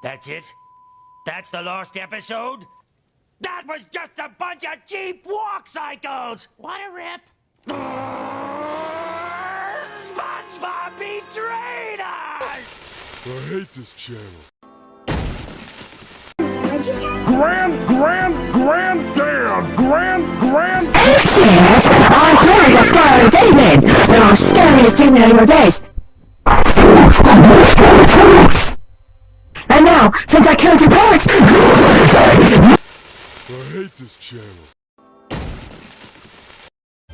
That's it? That's the last episode? That was just a bunch of cheap walk cycles! What a rip! SpongeBob betrayed us! I hate this channel. Yes, I'm here to scare David, the scariest human in your days. And now, since I killed your parents... I hate this channel.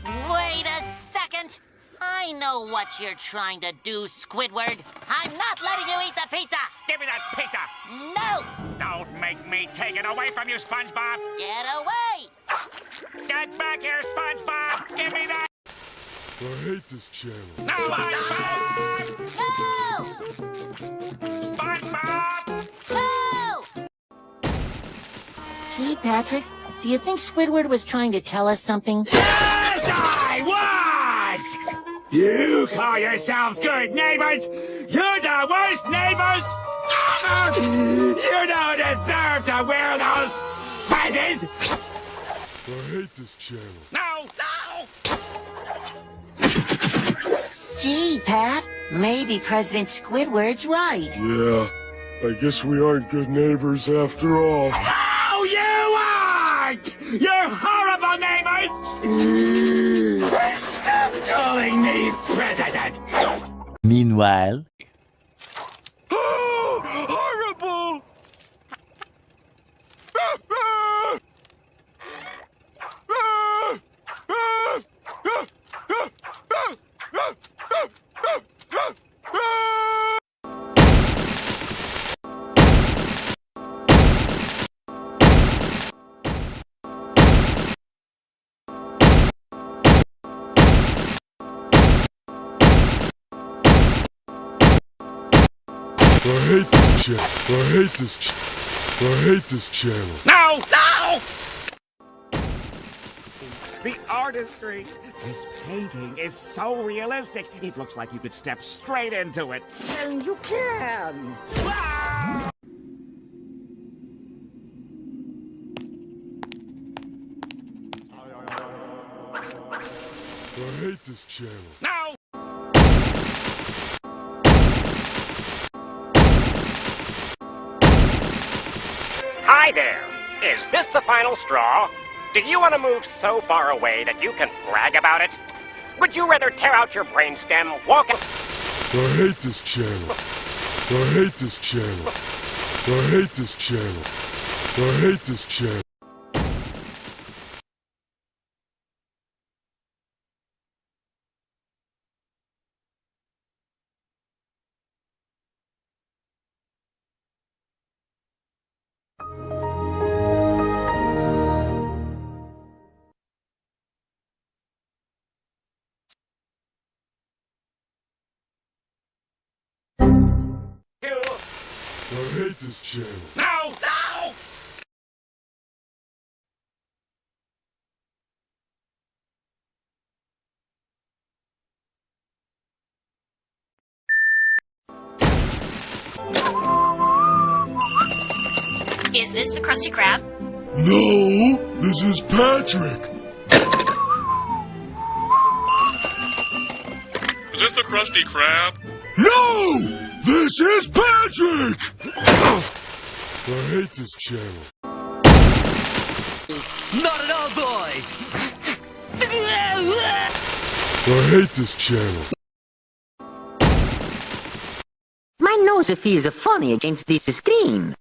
Wait a second! I know what you're trying to do, Squidward. I'm not letting you eat the pizza! Give me that pizza! No! Don't make me take it away from you, SpongeBob! Get away! Get back here, SpongeBob! Give me that! I hate this channel. No, SpongeBob! No! SpongeBob! No! Gee, Patrick, do you think Squidward was trying to tell us something? Yes, I was! You call yourselves good neighbors? You're the worst neighbors! You don't deserve to wear those fezzes! I hate this channel. No! No! Gee, Pat, maybe President Squidward's right. Yeah, I guess we aren't good neighbors after all. No, you aren't! You're horrible neighbors! Stop calling me president! Meanwhile... Horrible! I hate this channel. I hate this channel. No! No! The artistry. This painting is so realistic. It looks like you could step straight into it. And you can. Ah! I hate this channel. No! Hi there. Is this the final straw? Do you want to move so far away that you can brag about it? Would you rather tear out your brainstem, walk out... I hate this channel. I hate this channel. I hate this channel. I hate this channel. I hate this channel. No! No! Is this the Krusty Krab? No, this is Patrick. Is this the Krusty Krab? No, this is Patrick. I hate this channel. Not at all, boy! I hate this channel. My nose feels funny against this screen.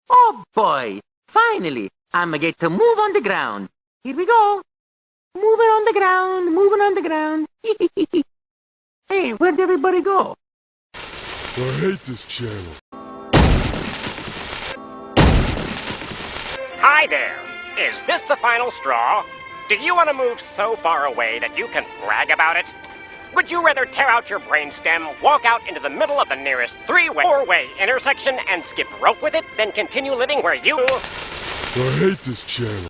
Oh boy, finally, I'ma get to move on the ground. Here we go. Moving on the ground, moving on the ground. Hey, where'd everybody go? I hate this channel. Hi there. Is this the final straw? Do you want to move so far away that you can brag about it? Would you rather tear out your brainstem, walk out into the middle of the nearest three-way or four-way intersection and skip rope with it, than continue living where you... I hate this channel.